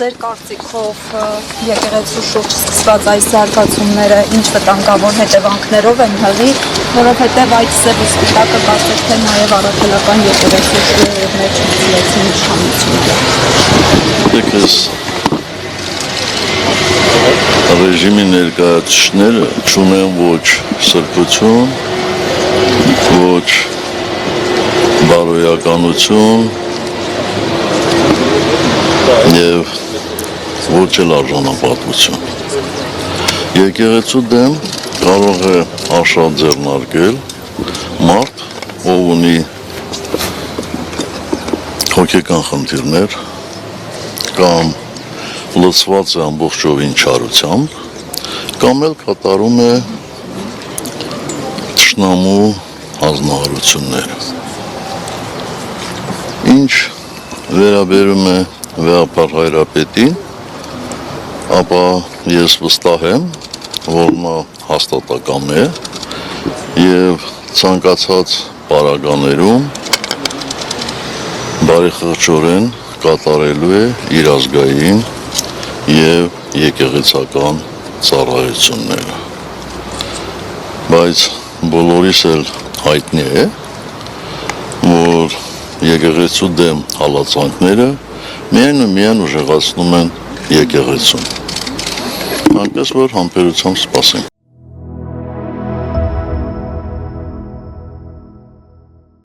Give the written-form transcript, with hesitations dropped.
ձեր կարծիքով եկեղեցու շուրջ սկսված այս զարգացումները ինչ վտանգավոր հետևանքներով են հղի, որովհետև այդ սև ու սպիտակը կարծես թե նաև առաքելական եկեղեցու մեջ ծիծաղեցին իշխանությունները։ Եկես ռեժիմի ներկայացուցիչները չունեն ոչ սրբություն, ոչ բարոյականություն և ոչ էլ արժանապատվություն։ Եկեղեցու դեմ կարող է արշավ ձեռնարկել մարդ, ով ունի հոգեկան խնդիրներ կամ լցված է ամբողջովին չարությամբ, կամ էլ կատարում է թշնամու հանձնարարությունները։ Ինչ վերաբերում է Վեհապար Հայրապետին, ապա ես վստահ եմ, որ նա հաստատակամ է և ցանկացած պարագաներում բարեխղճորեն կատարելու է իր ազգային և եկեղեցական ծառայությունները, բայց բոլորիս էլ հայտնի է, որ եկեղեցու դեմ հալածանքները միայն ու միայն ուժեղացնում են եկեղեցուն, այնպես որ համբերությամբ սպասենք։